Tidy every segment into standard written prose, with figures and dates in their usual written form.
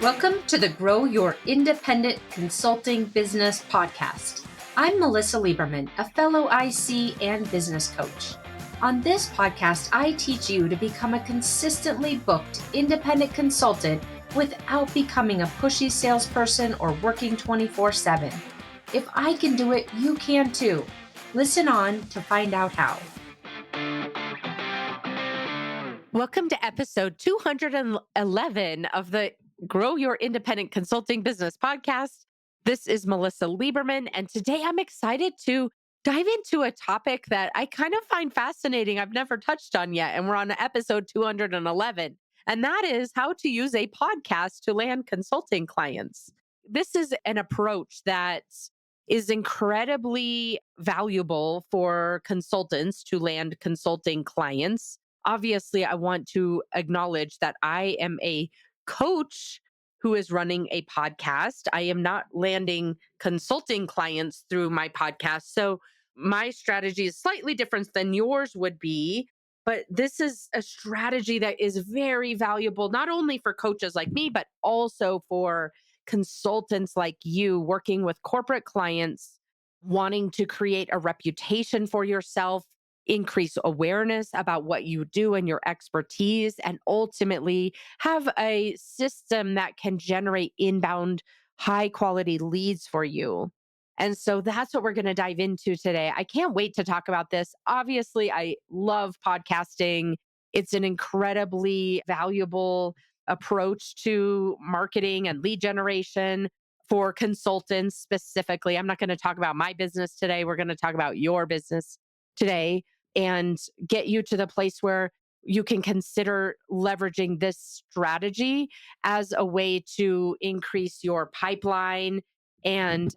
Welcome to the Grow Your Independent Consulting Business podcast. I'm Melisa Liberman, a fellow IC and business coach. On this podcast, I teach you to become a consistently booked independent consultant without becoming a pushy salesperson or working 24/7. If I can do it, you can too. Listen on to find out how. Welcome to episode 211 of the Grow Your Independent Consulting Business podcast. This is Melisa Liberman, and today I'm excited to dive into a topic that I kind of find fascinating. I've never touched on yet, and we're on episode 211, and that is how to use a podcast to land consulting clients. This is an approach that is incredibly valuable for consultants to land consulting clients. Obviously, I want to acknowledge that I am a coach who is running a podcast. I am not landing consulting clients through my podcast. So my strategy is slightly different than yours would be. But this is a strategy that is very valuable, not only for coaches like me, but also for consultants like you working with corporate clients, wanting to create a reputation for yourself, increase awareness about what you do and your expertise, and ultimately have a system that can generate inbound high quality leads for you. And so that's what we're going to dive into today. I can't wait to talk about this. Obviously, I love podcasting. It's an incredibly valuable approach to marketing and lead generation for consultants specifically. I'm not going to talk about my business today. We're going to talk about your business today and get you to the place where you can consider leveraging this strategy as a way to increase your pipeline and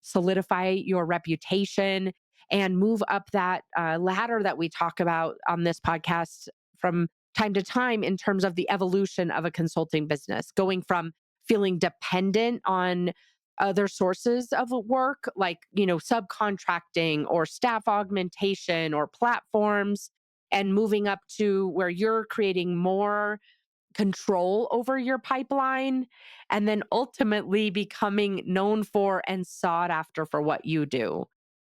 solidify your reputation and move up that ladder that we talk about on this podcast from time to time in terms of the evolution of a consulting business, going from feeling dependent on other sources of work like, subcontracting or staff augmentation or platforms, and moving up to where you're creating more control over your pipeline, and then ultimately becoming known for and sought after for what you do.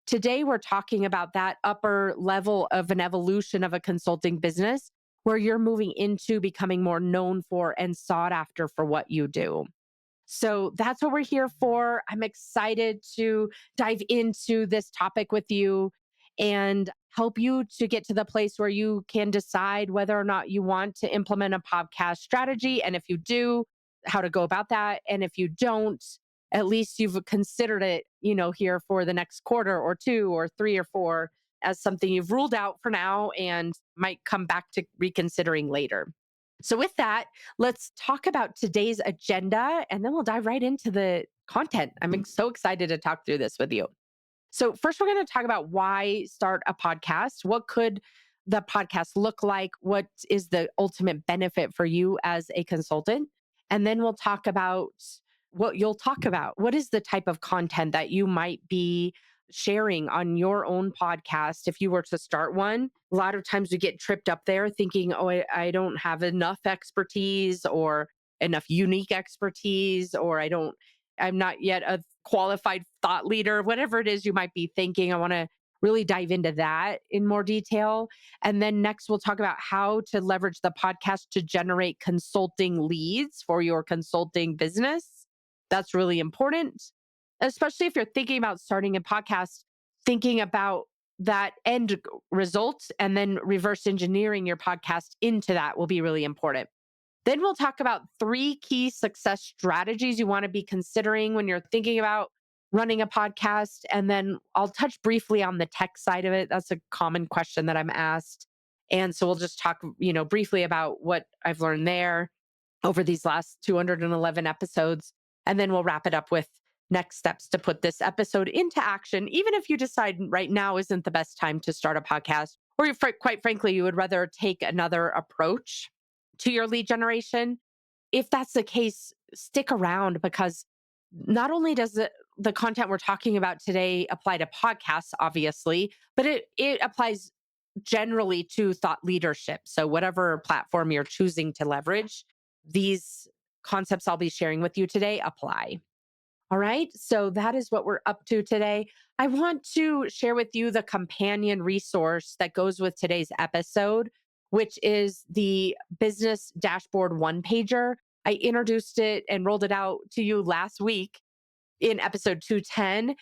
Today, we're talking about that upper level of an evolution of a consulting business where you're moving into becoming more known for and sought after for what you do. So that's what we're here for. I'm excited to dive into this topic with you and help you to get to the place where you can decide whether or not you want to implement a podcast strategy. And if you do, how to go about that. And if you don't, at least you've considered it, here for the next quarter or two or three or four as something you've ruled out for now and might come back to reconsidering later. So, with that, let's talk about today's agenda and then we'll dive right into the content. I'm so excited to talk through this with you. So, first, we're going to talk about why start a podcast. What could the podcast look like? What is the ultimate benefit for you as a consultant? And then we'll talk about what you'll talk about. What is the type of content that you might be sharing on your own podcast if you were to start one? A lot of times we get tripped up there thinking, oh, I don't have enough expertise or enough unique expertise, or I'm not yet a qualified thought leader, whatever it is you might be thinking. I want to really dive into that in more detail. And then next, we'll talk about how to leverage the podcast to generate consulting leads for your consulting business. That's really important, especially if you're thinking about starting a podcast, thinking about that end result and then reverse engineering your podcast into that will be really important. Then we'll talk about 3 key success strategies you want to be considering when you're thinking about running a podcast. And then I'll touch briefly on the tech side of it. That's a common question that I'm asked. And so we'll just talk, briefly about what I've learned there over these last 211 episodes. And then we'll wrap it up with next steps to put this episode into action, even if you decide right now isn't the best time to start a podcast, or quite frankly, you would rather take another approach to your lead generation. If that's the case, stick around, because not only does the content we're talking about today apply to podcasts, obviously, but it applies generally to thought leadership. So whatever platform you're choosing to leverage, these concepts I'll be sharing with you today apply. All right. So that is what we're up to today. I want to share with you the companion resource that goes with today's episode, which is the business dashboard one pager. I introduced it and rolled it out to you last week in episode 210,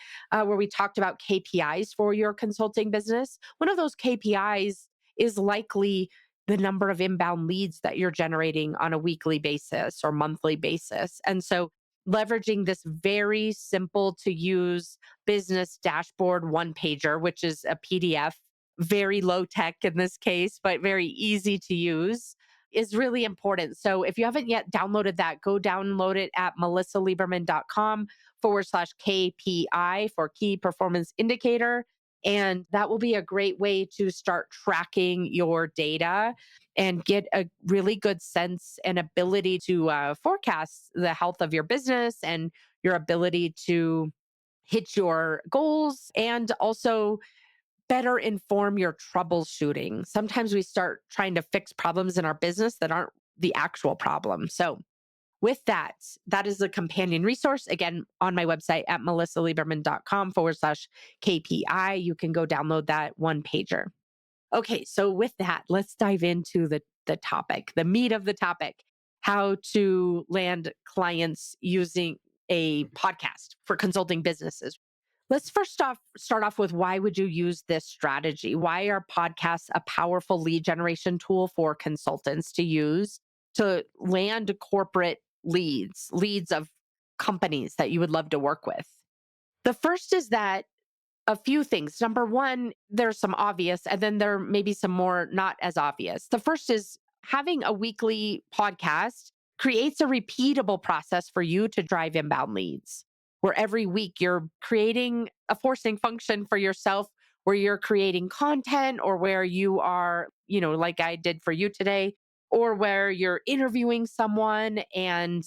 where we talked about KPIs for your consulting business. One of those KPIs is likely the number of inbound leads that you're generating on a weekly basis or monthly basis. And so, leveraging this very simple to use business dashboard one pager, which is a PDF, very low tech in this case, but very easy to use, is really important. So if you haven't yet downloaded that, go download it at melisaliberman.com/KPI for key performance indicator. And that will be a great way to start tracking your data and get a really good sense and ability to forecast the health of your business and your ability to hit your goals and also better inform your troubleshooting. Sometimes we start trying to fix problems in our business that aren't the actual problem. So, with that, that is a companion resource. Again, on my website at melisaliberman.com/KPI. You can go download that one pager. Okay, so with that, let's dive into the topic, the meat of the topic, how to land clients using a podcast for consulting businesses. Let's first off start off with why would you use this strategy? Why are podcasts a powerful lead generation tool for consultants to use to land corporate leads of companies that you would love to work with? The first is that a few things. Number one, there's some obvious, and then there may be some more not as obvious. The first is having a weekly podcast creates a repeatable process for you to drive inbound leads, where every week you're creating a forcing function for yourself, where you're creating content or where you are, like I did for you today, or where you're interviewing someone and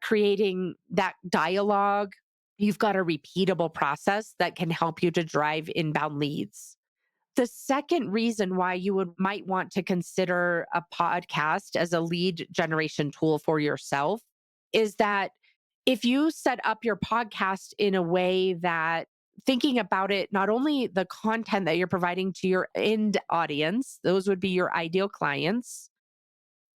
creating that dialogue. You've got a repeatable process that can help you to drive inbound leads. The second reason why you might want to consider a podcast as a lead generation tool for yourself is that if you set up your podcast in a way that thinking about it, not only the content that you're providing to your end audience, those would be your ideal clients,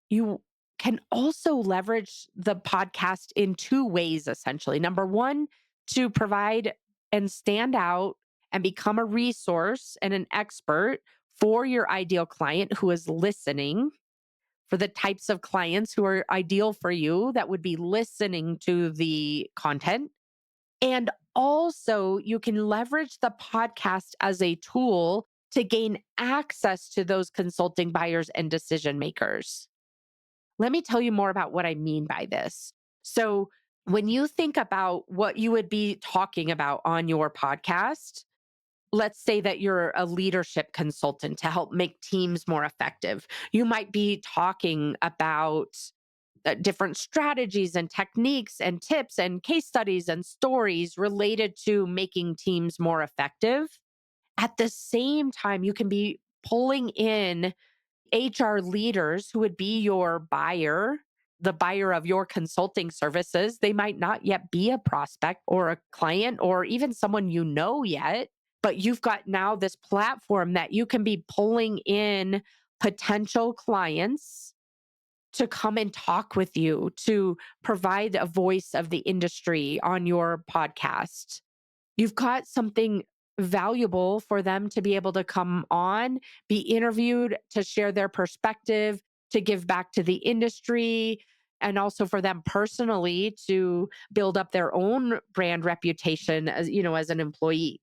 you can also leverage the podcast in two ways, essentially. Number one, to provide and stand out and become a resource and an expert for your ideal client who is listening, for the types of clients who are ideal for you that would be listening to the content. And also, you can leverage the podcast as a tool to gain access to those consulting buyers and decision makers. Let me tell you more about what I mean by this. So, when you think about what you would be talking about on your podcast, let's say that you're a leadership consultant to help make teams more effective. You might be talking about different strategies and techniques and tips and case studies and stories related to making teams more effective. At the same time, you can be pulling in HR leaders who would be your buyer, the buyer of your consulting services. They might not yet be a prospect or a client or even someone you know yet, but you've got now this platform that you can be pulling in potential clients to come and talk with you, to provide a voice of the industry on your podcast. You've got something valuable for them to be able to come on, be interviewed, to share their perspective, to give back to the industry, and also for them personally to build up their own brand reputation as an employee.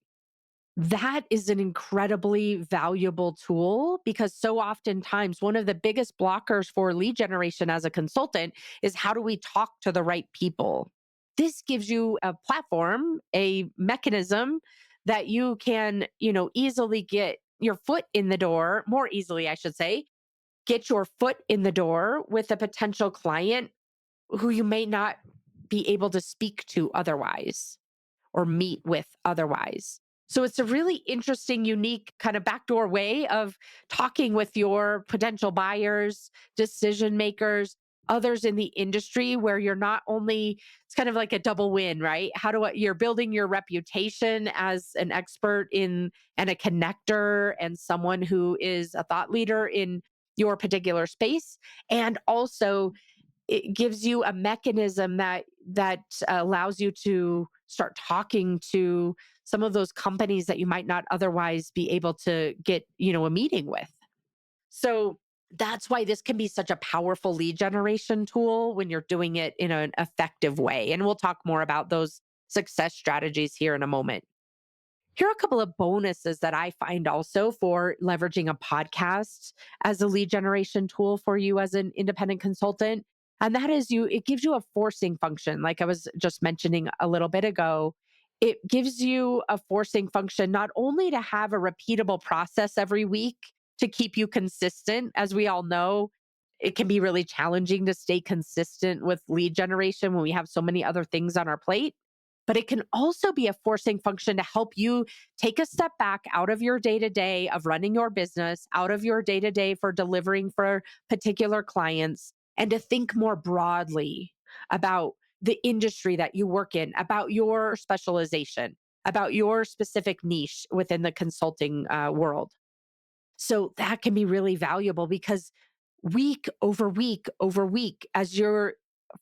That is an incredibly valuable tool because so oftentimes one of the biggest blockers for lead generation as a consultant is how do we talk to the right people? This gives you a platform, a mechanism that you can, easily get your foot in the door, more easily, I should say, get your foot in the door with a potential client who you may not be able to speak to otherwise or meet with otherwise. So it's a really interesting, unique kind of backdoor way of talking with your potential buyers, decision makers, others in the industry where you're not only, it's kind of like a double win, right? You're building your reputation as an expert in and a connector and someone who is a thought leader in your particular space. And also it gives you a mechanism that allows you to start talking to some of those companies that you might not otherwise be able to get, a meeting with. So that's why this can be such a powerful lead generation tool when you're doing it in an effective way. And we'll talk more about those success strategies here in a moment. Here are a couple of bonuses that I find also for leveraging a podcast as a lead generation tool for you as an independent consultant. And that is it gives you a forcing function, like I was just mentioning a little bit ago. It gives you a forcing function not only to have a repeatable process every week to keep you consistent. As we all know, it can be really challenging to stay consistent with lead generation when we have so many other things on our plate, but it can also be a forcing function to help you take a step back out of your day to day of running your business, out of your day to day for delivering for particular clients, and to think more broadly about the industry that you work in, about your specialization, about your specific niche within the consulting world. So that can be really valuable because week over week over week, as you're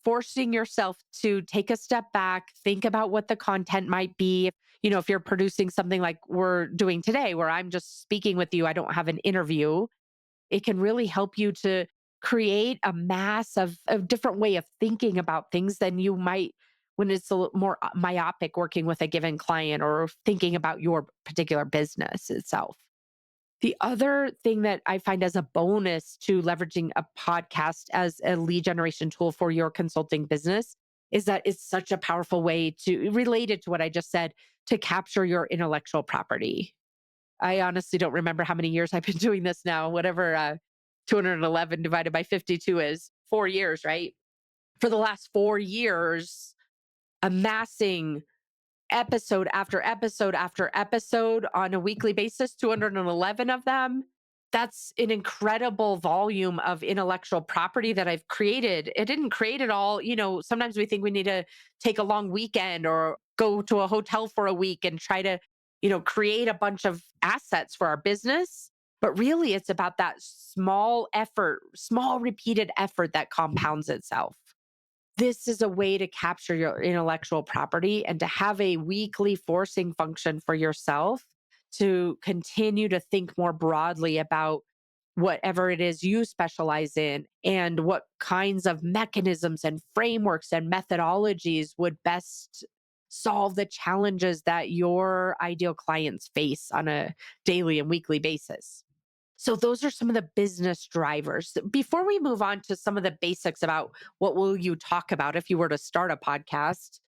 forcing yourself to take a step back, think about what the content might be. If you're producing something like we're doing today, where I'm just speaking with you, I don't have an interview, it can really help you to create a mass of a different way of thinking about things than you might when it's a little more myopic working with a given client or thinking about your particular business itself. The other thing that I find as a bonus to leveraging a podcast as a lead generation tool for your consulting business is that it's such a powerful way to, related to what I just said, to capture your intellectual property. I honestly don't remember how many years I've been doing this now, whatever 211 divided by 52 is, 4 years, right? For the last 4 years, amassing episode after episode after episode on a weekly basis, 211 of them. That's an incredible volume of intellectual property that I've created. It didn't create it all. Sometimes we think we need to take a long weekend or go to a hotel for a week and try to, create a bunch of assets for our business. But really, it's about that small effort, small repeated effort that compounds itself. This is a way to capture your intellectual property and to have a weekly forcing function for yourself to continue to think more broadly about whatever it is you specialize in and what kinds of mechanisms and frameworks and methodologies would best solve the challenges that your ideal clients face on a daily and weekly basis. So those are some of the business drivers. Before we move on to some of the basics about what will you talk about if you were to start a podcast,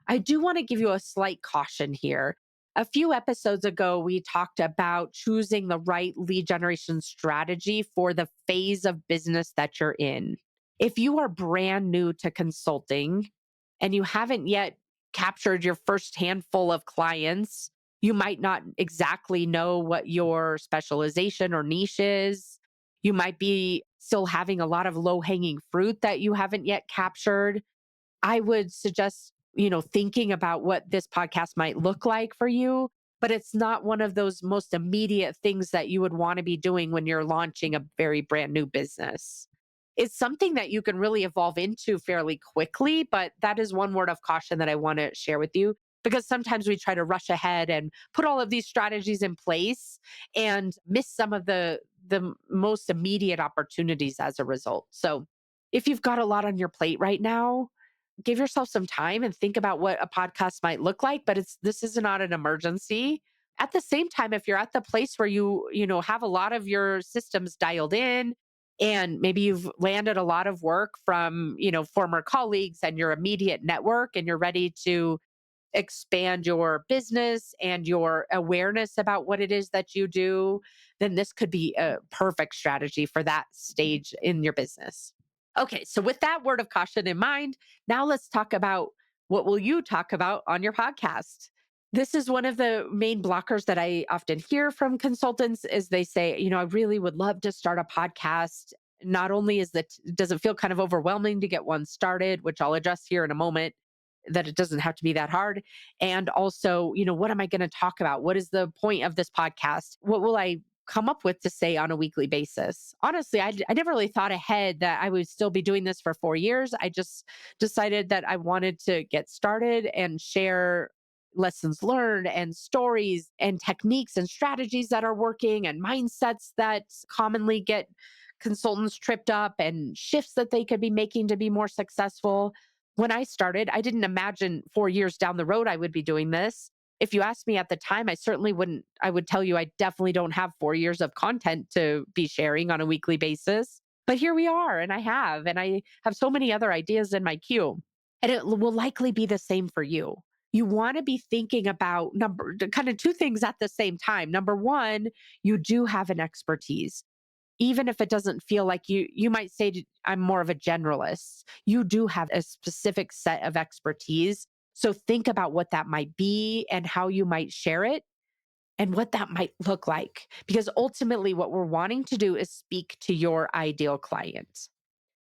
I do want to give you a slight caution here. A few episodes ago, we talked about choosing the right lead generation strategy for the phase of business that you're in. If you are brand new to consulting and you haven't yet captured your first handful of clients, you might not exactly know what your specialization or niche is. You might be still having a lot of low hanging fruit that you haven't yet captured. I would suggest, thinking about what this podcast might look like for you, but it's not one of those most immediate things that you would want to be doing when you're launching a very brand new business. It's something that you can really evolve into fairly quickly, but that is one word of caution that I want to share with you because sometimes we try to rush ahead and put all of these strategies in place and miss some of the most immediate opportunities as a result. So, if you've got a lot on your plate right now, give yourself some time and think about what a podcast might look like, but this is not an emergency. At the same time, if you're at the place where you have a lot of your systems dialed in and maybe you've landed a lot of work from, former colleagues and your immediate network and you're ready to expand your business and your awareness about what it is that you do, then this could be a perfect strategy for that stage in your business. Okay, so with that word of caution in mind, now let's talk about what will you talk about on your podcast. This is one of the main blockers that I often hear from consultants is they say, I really would love to start a podcast. Not only does it feel kind of overwhelming to get one started, which I'll address here in a moment, that it doesn't have to be that hard. And also, what am I going to talk about? What is the point of this podcast? What will I come up with to say on a weekly basis? Honestly, I never really thought ahead that I would still be doing this for 4 years. I just decided that I wanted to get started and share lessons learned and stories and techniques and strategies that are working and mindsets that commonly get consultants tripped up and shifts that they could be making to be more successful. When I started, I didn't imagine 4 years down the road I would be doing this. If you asked me at the time, I certainly wouldn't. I would tell you I definitely don't have 4 years of content to be sharing on a weekly basis. But here we are, and I have so many other ideas in my queue. And it will likely be the same for you. You want to be thinking about kind of two things at the same time. Number one, you do have an expertise. Even if it doesn't feel like you might say, I'm more of a generalist. You do have a specific set of expertise. So think about what that might be and how you might share it and what that might look like. Because ultimately, what we're wanting to do is speak to your ideal client.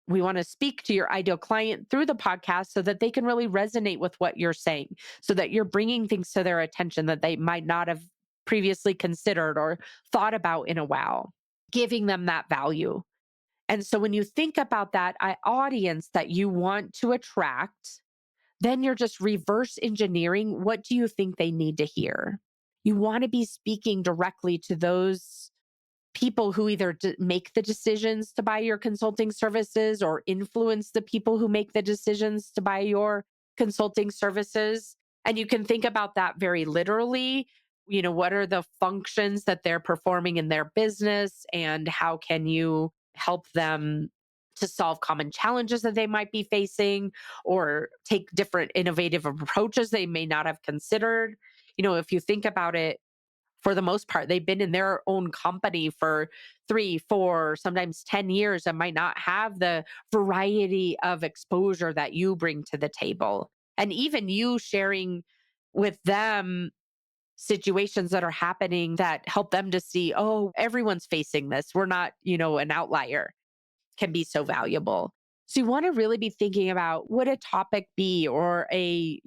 We want to speak to your ideal client through the podcast so that they can really resonate with what you're saying, so that you're bringing things to their attention that they might not have previously considered or thought about in a while, giving them that value. And so when you think about that audience that you want to attract, then you're just reverse engineering, what do you think they need to hear? You want to be speaking directly to those people who either make the decisions to buy your consulting services or influence the people who make the decisions to buy your consulting services. And you can think about that very literally. What are the functions that they're performing in their business, and how can you help them to solve common challenges that they might be facing or take different innovative approaches they may not have considered? If you think about it, for the most part, they've been in their own company for 3, 4, sometimes 10 years and might not have the variety of exposure that you bring to the table. And even you sharing with them situations that are happening that help them to see, oh, everyone's facing this. We're not, an outlier, can be so valuable. So you want to really be thinking about, would a topic be, or a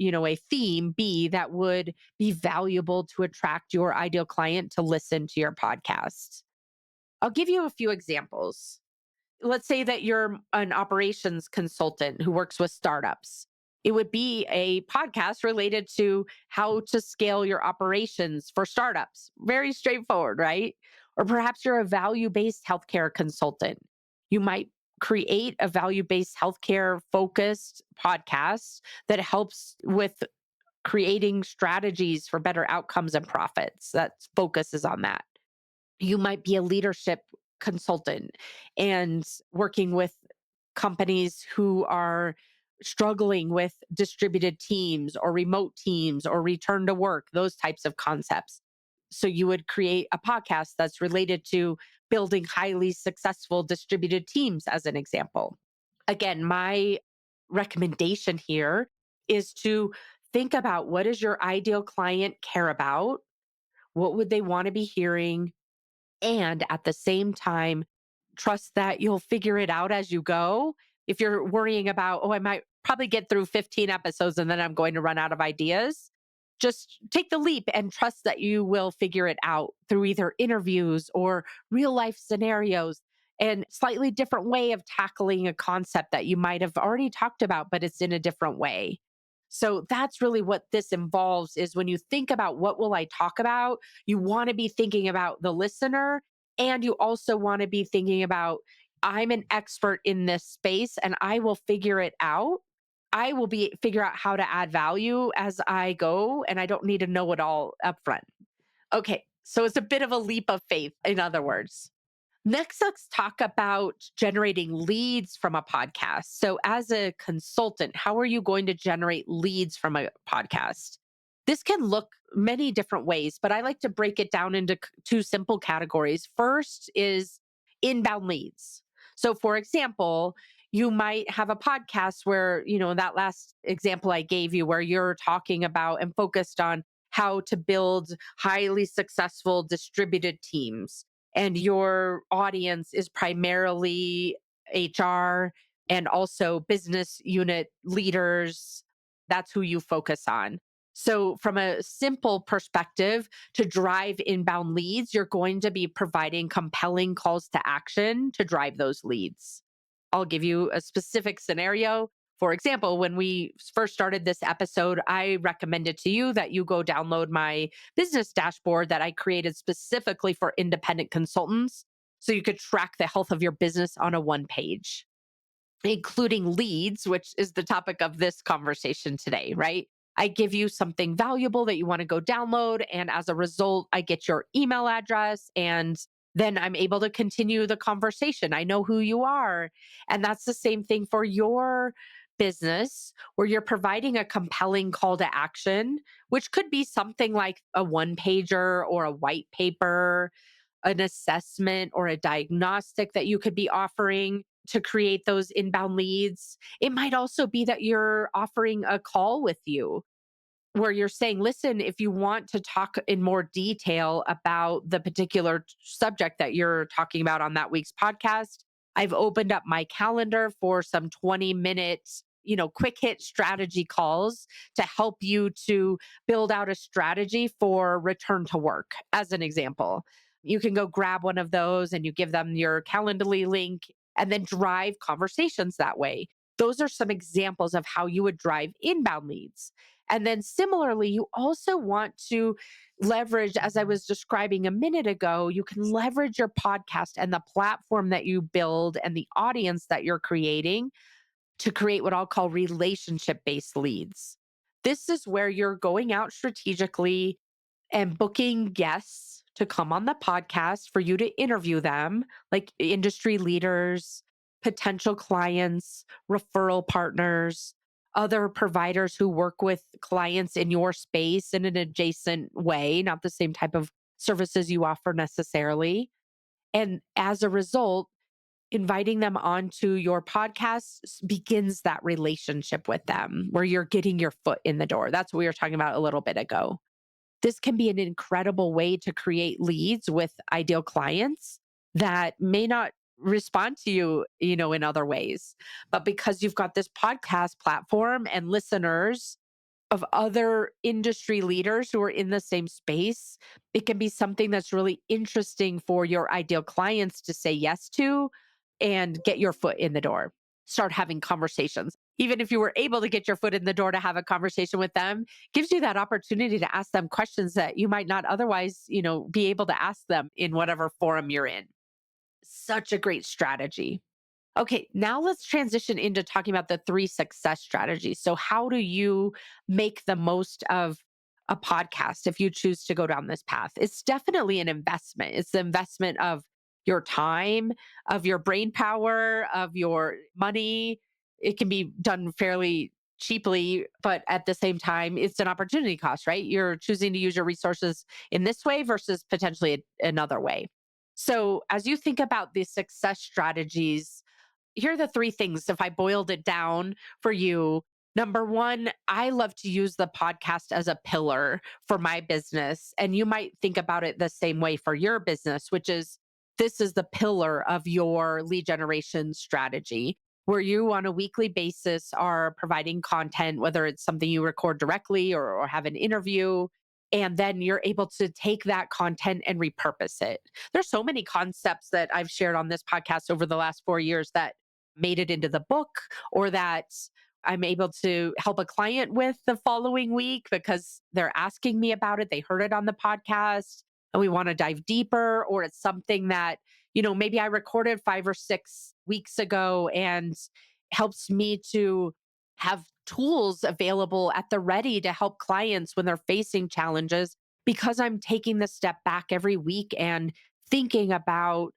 theme be, that would be valuable to attract your ideal client to listen to your podcast. I'll give you a few examples. Let's say that you're an operations consultant who works with startups. It would be a podcast related to how to scale your operations for startups. Very straightforward, right? Or perhaps you're a value based healthcare consultant. You might create a value based healthcare focused podcast that helps with creating strategies for better outcomes and profits that focuses on that. You might be a leadership consultant and working with companies who are struggling with distributed teams or remote teams or return to work, those types of concepts. So you would create a podcast that's related to building highly successful distributed teams, as an example. Again, my recommendation here is to think about, what does your ideal client care about? What would they want to be hearing? And at the same time, trust that you'll figure it out as you go. If you're worrying about, oh, I might probably get through 15 episodes and then I'm going to run out of ideas, just take the leap and trust that you will figure it out through either interviews or real life scenarios and slightly different way of tackling a concept that you might have already talked about, but it's in a different way. So that's really what this involves, is when you think about what will I talk about, you want to be thinking about the listener, and you also want to be thinking about, I'm an expert in this space and I will figure it out. I will be figure out how to add value as I go, and I don't need to know it all upfront. Okay, so it's a bit of a leap of faith, in other words. Next, let's talk about generating leads from a podcast. So, as a consultant, how are you going to generate leads from a podcast? This can look many different ways, but I like to break it down into two simple categories. First is inbound leads. So, for example, you might have a podcast where, that last example I gave you, where you're talking about and focused on how to build highly successful distributed teams. and your audience is primarily HR and also business unit leaders, that's who you focus on. So, from a simple perspective, to drive inbound leads, you're going to be providing compelling calls to action to drive those leads. I'll give you a specific scenario. For example, when we first started this episode, I recommended to you that you go download my business dashboard that I created specifically for independent consultants so you could track the health of your business on a one page, including leads, which is the topic of this conversation today, right? I give you something valuable that you want to go download. And as a result, I get your email address and then I'm able to continue the conversation. I know who you are. And that's the same thing for your business, where you're providing a compelling call to action, which could be something like a one pager or a white paper, an assessment or a diagnostic that you could be offering to create those inbound leads. It might also be that you're offering a call with you where you're saying, listen, if you want to talk in more detail about the particular subject that you're talking about on that week's podcast, I've opened up my calendar for some 20-minute, quick hit strategy calls to help you to build out a strategy for return to work, as an example. You can go grab one of those and you give them your Calendly link and then drive conversations that way. Those are some examples of how you would drive inbound leads. And then similarly, you also want to leverage, as I was describing a minute ago, you can leverage your podcast and the platform that you build and the audience that you're creating to create what I'll call relationship based leads. This is where you're going out strategically and booking guests to come on the podcast for you to interview them, like industry leaders, potential clients, referral partners, other providers who work with clients in your space in an adjacent way, not the same type of services you offer necessarily. And as a result, inviting them onto your podcast begins that relationship with them where you're getting your foot in the door. That's what we were talking about a little bit ago. This can be an incredible way to create leads with ideal clients that may not respond to you, in other ways. But because you've got this podcast platform and listeners of other industry leaders who are in the same space, it can be something that's really interesting for your ideal clients to say yes to and get your foot in the door. Start having conversations. Even if you were able to get your foot in the door to have a conversation with them, gives you that opportunity to ask them questions that you might not otherwise, be able to ask them in whatever forum you're in. Such a great strategy. Okay, now let's transition into talking about the three success strategies. So, how do you make the most of a podcast if you choose to go down this path? It's definitely an investment. It's the investment of your time, of your brain power, of your money. It can be done fairly cheaply, but at the same time, it's an opportunity cost, right? You're choosing to use your resources in this way versus potentially another way. So, as you think about the success strategies, here are the three things if I boiled it down for you. Number one, I love to use the podcast as a pillar for my business. And you might think about it the same way for your business, which is this is the pillar of your lead generation strategy, where you on a weekly basis are providing content, whether it's something you record directly or have an interview. And then you're able to take that content and repurpose it. There's so many concepts that I've shared on this podcast over the last 4 years that made it into the book or that I'm able to help a client with the following week because they're asking me about it. They heard it on the podcast and we want to dive deeper, or it's something that, maybe I recorded 5 or 6 weeks ago and helps me to have tools available at the ready to help clients when they're facing challenges because I'm taking the step back every week and thinking about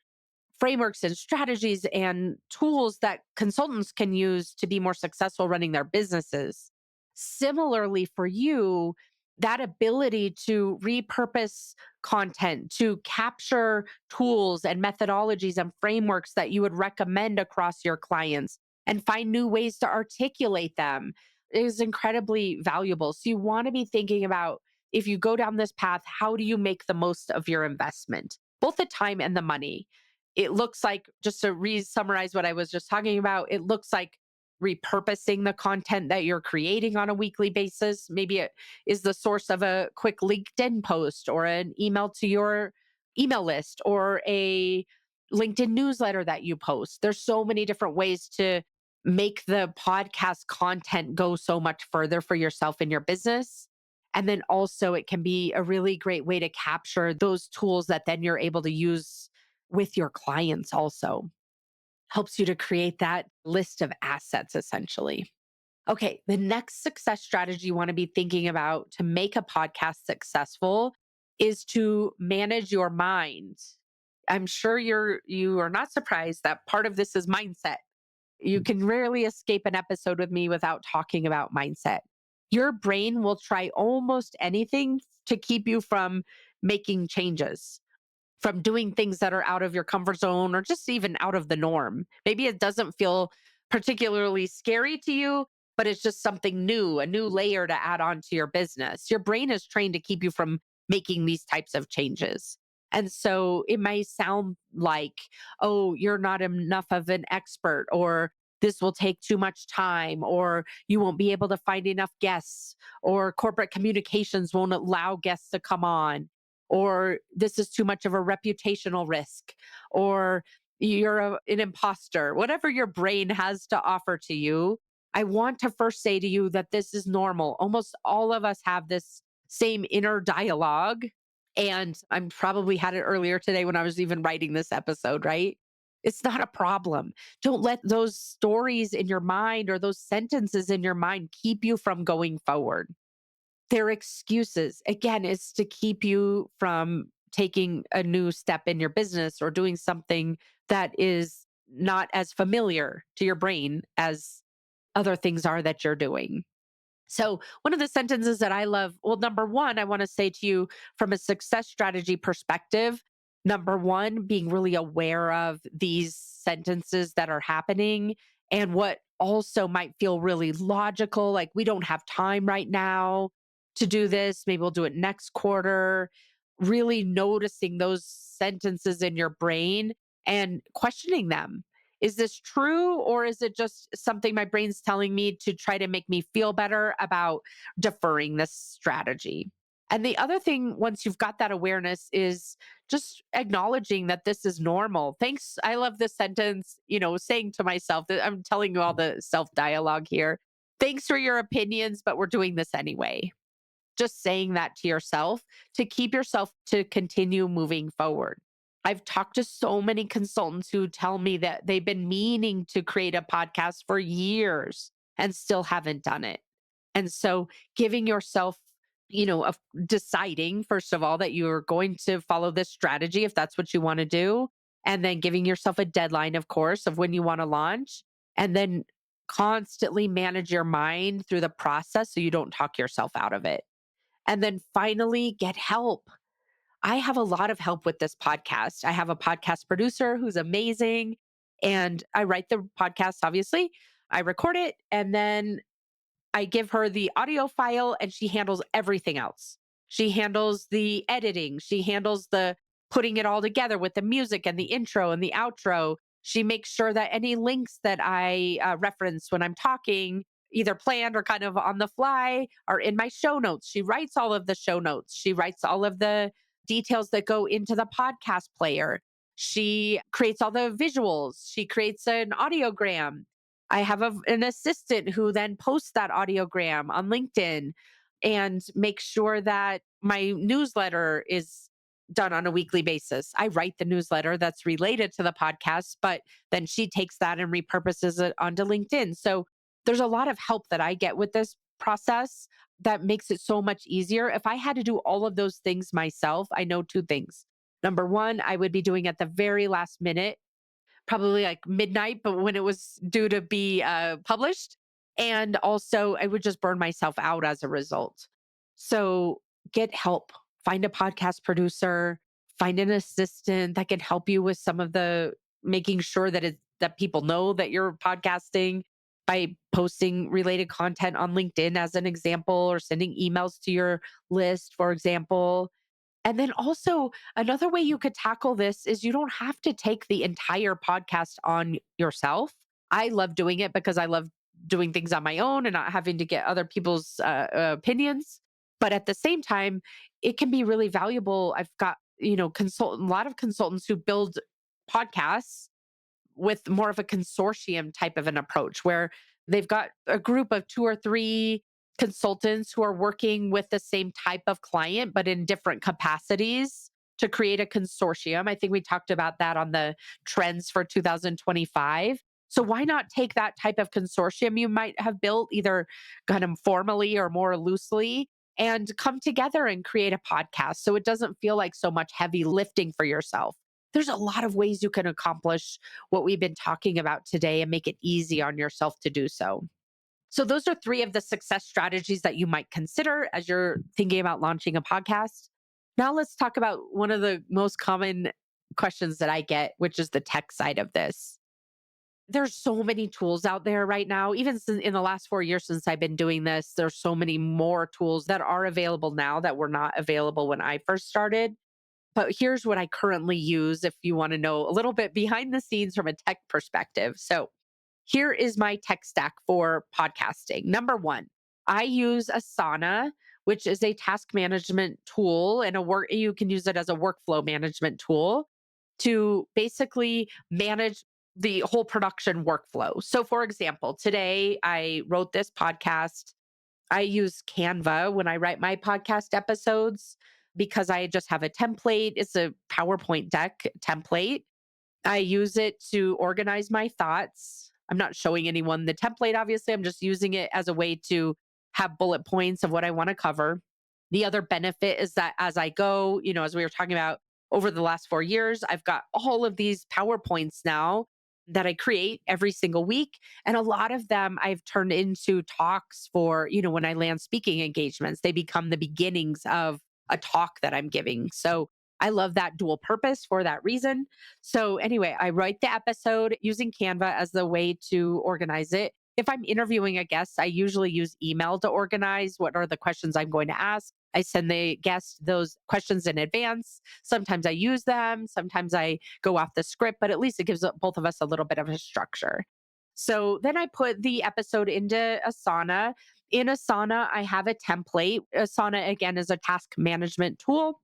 frameworks and strategies and tools that consultants can use to be more successful running their businesses. Similarly, for you, that ability to repurpose content, to capture tools and methodologies and frameworks that you would recommend across your clients and find new ways to articulate them is incredibly valuable. So, you want to be thinking about if you go down this path, how do you make the most of your investment? both the time and the money. It looks like, just to re summarize what I was just talking about, it looks like repurposing the content that you're creating on a weekly basis. Maybe it is the source of a quick LinkedIn post or an email to your email list or a LinkedIn newsletter that you post. There's so many different ways to make the podcast content go so much further for yourself and your business. And then also, it can be a really great way to capture those tools that then you're able to use with your clients, also helps you to create that list of assets essentially. Okay, the next success strategy you want to be thinking about to make a podcast successful is to manage your mind. I'm sure you are not surprised that part of this is mindset. You can rarely escape an episode with me without talking about mindset. Your brain will try almost anything to keep you from making changes, from doing things that are out of your comfort zone or just even out of the norm. Maybe it doesn't feel particularly scary to you, but it's just something new, a new layer to add on to your business. Your brain is trained to keep you from making these types of changes. And so it may sound like, oh, you're not enough of an expert, or this will take too much time, or you won't be able to find enough guests, or corporate communications won't allow guests to come on, or this is too much of a reputational risk, or you're an imposter, whatever your brain has to offer to you. I want to first say to you that this is normal. Almost all of us have this same inner dialogue. And I'm probably had it earlier today when I was even writing this episode, right? It's not a problem. Don't let those stories in your mind or those sentences in your mind keep you from going forward. Their excuses. Again, it's to keep you from taking a new step in your business or doing something that is not as familiar to your brain as other things are that you're doing. So, one of the sentences that I love, well, number one, I want to say to you from a success strategy perspective, number one, being really aware of these sentences that are happening and what also might feel really logical, like we don't have time right now to do this. Maybe we'll do it next quarter. Really noticing those sentences in your brain and questioning them. Is this true, or is it just something my brain's telling me to try to make me feel better about deferring this strategy? And the other thing, once you've got that awareness, is just acknowledging that this is normal. Thanks. I love this sentence, saying to myself that I'm telling you all the self dialogue here. Thanks for your opinions, but we're doing this anyway. Just saying that to yourself to keep yourself to continue moving forward. I've talked to so many consultants who tell me that they've been meaning to create a podcast for years and still haven't done it. And so giving yourself, deciding, first of all, that you're going to follow this strategy if that's what you want to do. And then giving yourself a deadline, of course, of when you want to launch. And then constantly manage your mind through the process so you don't talk yourself out of it. And then finally, get help. I have a lot of help with this podcast. I have a podcast producer who's amazing, and I write the podcast, obviously. I record it, and then I give her the audio file and she handles everything else. She handles the editing, she handles the putting it all together with the music and the intro and the outro. She makes sure that any links that I reference when I'm talking, either planned or kind of on the fly, are in my show notes. She writes all of the show notes. She writes all of the details that go into the podcast player. She creates all the visuals. She creates an audiogram. I have an assistant who then posts that audiogram on LinkedIn and makes sure that my newsletter is done on a weekly basis. I write the newsletter that's related to the podcast, but then she takes that and repurposes it onto LinkedIn. So there's a lot of help that I get with this process that makes it so much easier. If I had to do all of those things myself, I know two things. Number one, I would be doing at the very last minute, probably like midnight, but when it was due to be published. And also, I would just burn myself out as a result. So get help, find a podcast producer, find an assistant that can help you with some of the making sure that people know that you're podcasting by posting related content on LinkedIn as an example, or sending emails to your list, for example. And then also, another way you could tackle this is you don't have to take the entire podcast on yourself. I love doing it because I love doing things on my own and not having to get other people's opinions. But at the same time, it can be really valuable. I've got, a lot of consultants who build podcasts with more of a consortium type of an approach where they've got a group of two or three consultants who are working with the same type of client, but in different capacities to create a consortium. I think we talked about that on the trends for 2025. So, why not take that type of consortium you might have built, either kind of formally or more loosely, and come together and create a podcast so it doesn't feel like so much heavy lifting for yourself? There's a lot of ways you can accomplish what we've been talking about today and make it easy on yourself to do so. So, those are three of the success strategies that you might consider as you're thinking about launching a podcast. Now, let's talk about one of the most common questions that I get, which is the tech side of this. There's so many tools out there right now. Even in the last 4 years since I've been doing this, there's so many more tools that are available now that were not available when I first started. But here's what I currently use if you want to know a little bit behind the scenes from a tech perspective. So, here is my tech stack for podcasting. Number one, I use Asana, which is a task management tool and you can use it as a workflow management tool to basically manage the whole production workflow. So, for example, today I wrote this podcast. I use Canva when I write my podcast episodes because I just have a template. It's a PowerPoint deck template. I use it to organize my thoughts. I'm not showing anyone the template, obviously. I'm just using it as a way to have bullet points of what I want to cover. The other benefit is that as I go, as we were talking about over the last 4 years, I've got all of these PowerPoints now that I create every single week. And a lot of them I've turned into talks for, when I land speaking engagements, they become the beginnings of a talk that I'm giving. So I love that dual purpose for that reason. So, anyway, I write the episode using Canva as the way to organize it. If I'm interviewing a guest, I usually use email to organize what are the questions I'm going to ask. I send the guest those questions in advance. Sometimes I use them, sometimes I go off the script, but at least it gives both of us a little bit of a structure. So then I put the episode into Asana. In Asana, I have a template. Asana, again, is a task management tool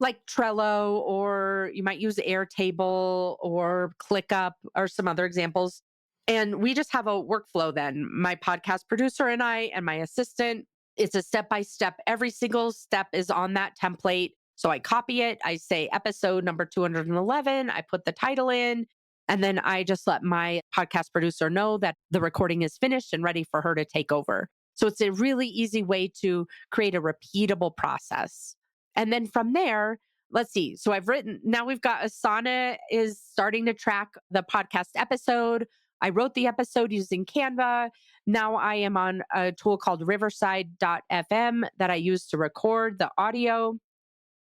like Trello, or you might use Airtable or ClickUp or some other examples. And we just have a workflow then. My podcast producer and I and my assistant, it's a step by step. Every single step is on that template. So I copy it. I say episode number 211. I put the title in. And then I just let my podcast producer know that the recording is finished and ready for her to take over. So it's a really easy way to create a repeatable process. And then from there, let's see. So I've written, now we've got Asana is starting to track the podcast episode. I wrote the episode using Canva. Now I am on a tool called riverside.fm that I use to record the audio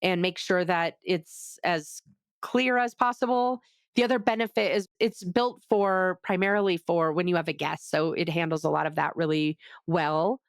and make sure that it's as clear as possible. The other benefit is it's built for primarily for when you have a guest. So it handles a lot of that really well.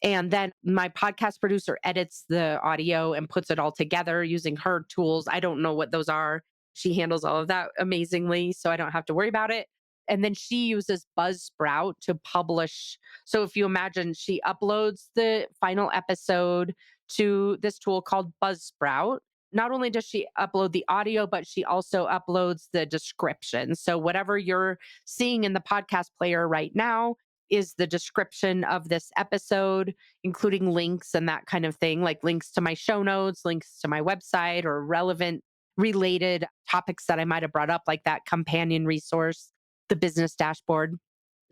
And then my podcast producer edits the audio and puts it all together using her tools. I don't know what those are. She handles all of that amazingly. So I don't have to worry about it. And then she uses Buzzsprout to publish. So if you imagine, she uploads the final episode to this tool called Buzzsprout. Not only does she upload the audio, but she also uploads the description. So, whatever you're seeing in the podcast player right now is the description of this episode, including links and that kind of thing, like links to my show notes, links to my website, or relevant related topics that I might have brought up, like that companion resource, the business dashboard.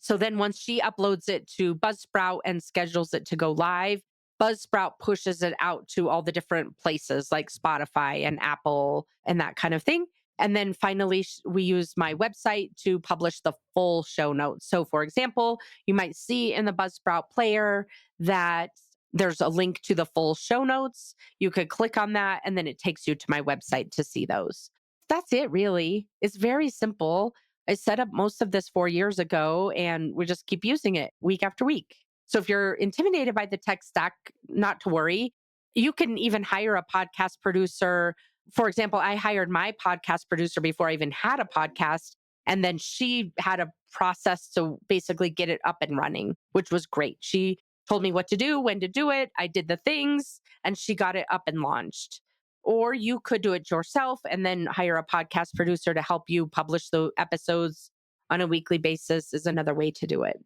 So then once she uploads it to Buzzsprout and schedules it to go live, Buzzsprout pushes it out to all the different places like Spotify and Apple and that kind of thing. And then finally, we use my website to publish the full show notes. So, for example, you might see in the Buzzsprout player that there's a link to the full show notes. You could click on that, and then it takes you to my website to see those. That's it, really. It's very simple. I set up most of this 4 years ago, and we just keep using it week after week. So if you're intimidated by the tech stack, not to worry. You can even hire a podcast producer. For example, I hired my podcast producer before I even had a podcast. And then she had a process to basically get it up and running, which was great. She told me what to do, when to do it. I did the things and she got it up and launched. Or you could do it yourself and then hire a podcast producer to help you publish the episodes on a weekly basis, is another way to do it.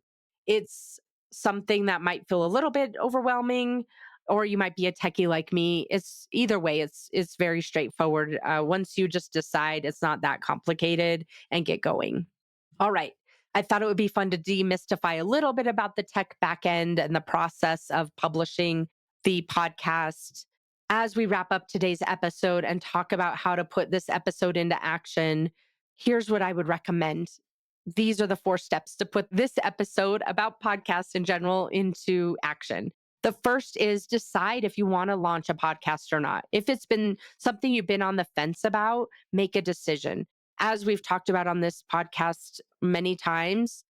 It's something that might feel a little bit overwhelming, or you might be a techie like me. It's either way, it's very straightforward. Once you just decide, it's not that complicated, and get going. All right. I thought it would be fun to demystify a little bit about the tech backend and the process of publishing the podcast as we wrap up today's episode and talk about how to put this episode into action. Here's what I would recommend. These are the 4 steps to put this episode about podcasts in general into action. The first is decide if you want to launch a podcast or not. If it's been something you've been on the fence about, make a decision. As we've talked about on this podcast many times,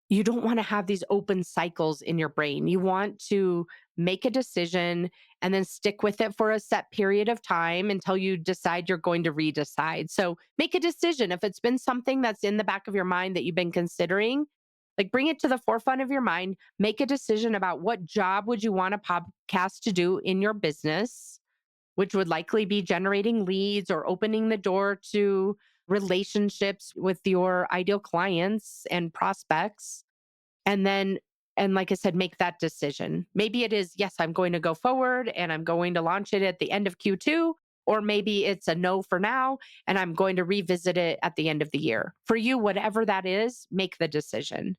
you don't want to have these open cycles in your brain. You want to make a decision and then stick with it for a set period of time until you decide you're going to redecide. So make a decision. If it's been something that's in the back of your mind that you've been considering, like bring it to the forefront of your mind, make a decision about what job would you want a podcast to do in your business, which would likely be generating leads or opening the door to relationships with your ideal clients and prospects. And like I said, make that decision. Maybe it is, yes, I'm going to go forward and I'm going to launch it at the end of Q2, or maybe it's a no for now and I'm going to revisit it at the end of the year. For you, whatever that is, make the decision.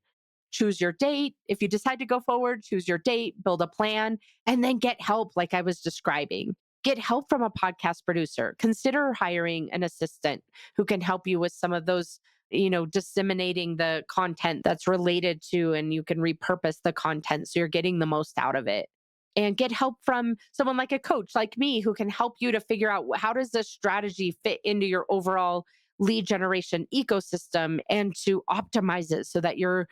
Choose your date. If you decide to go forward, choose your date, build a plan, and then get help like I was describing. Get help from a podcast producer. Consider hiring an assistant who can help you with some of those, disseminating the content that's related to, and you can repurpose the content so you're getting the most out of it. And get help from someone like a coach like me who can help you to figure out how does this strategy fit into your overall lead generation ecosystem and to optimize it so that you're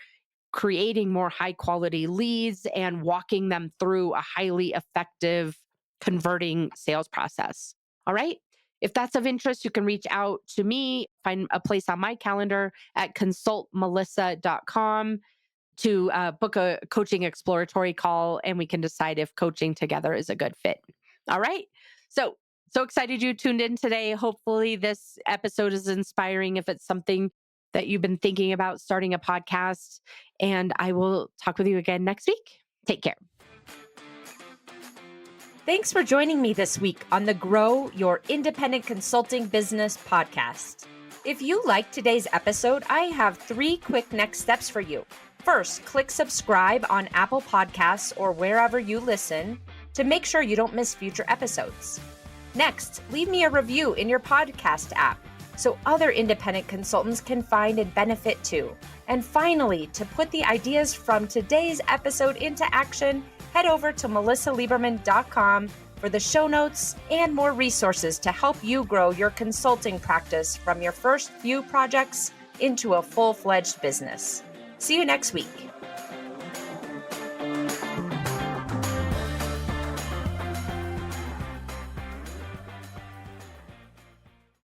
creating more high quality leads and walking them through a highly effective converting sales process. All right. If that's of interest, you can reach out to me, find a place on my calendar at consultmelisa.com to book a coaching exploratory call, and we can decide if coaching together is a good fit. All right. So excited you tuned in today. Hopefully this episode is inspiring if it's something that you've been thinking about starting a podcast. And I will talk with you again next week. Take care. Thanks for joining me this week on the Grow Your Independent Consulting Business podcast. If you liked today's episode, I have 3 quick next steps for you. First, click subscribe on Apple Podcasts or wherever you listen to make sure you don't miss future episodes. Next, leave me a review in your podcast app so other independent consultants can find and benefit too. And finally, to put the ideas from today's episode into action, head over to melisaliberman.com for the show notes and more resources to help you grow your consulting practice from your first few projects into a full-fledged business. See you next week.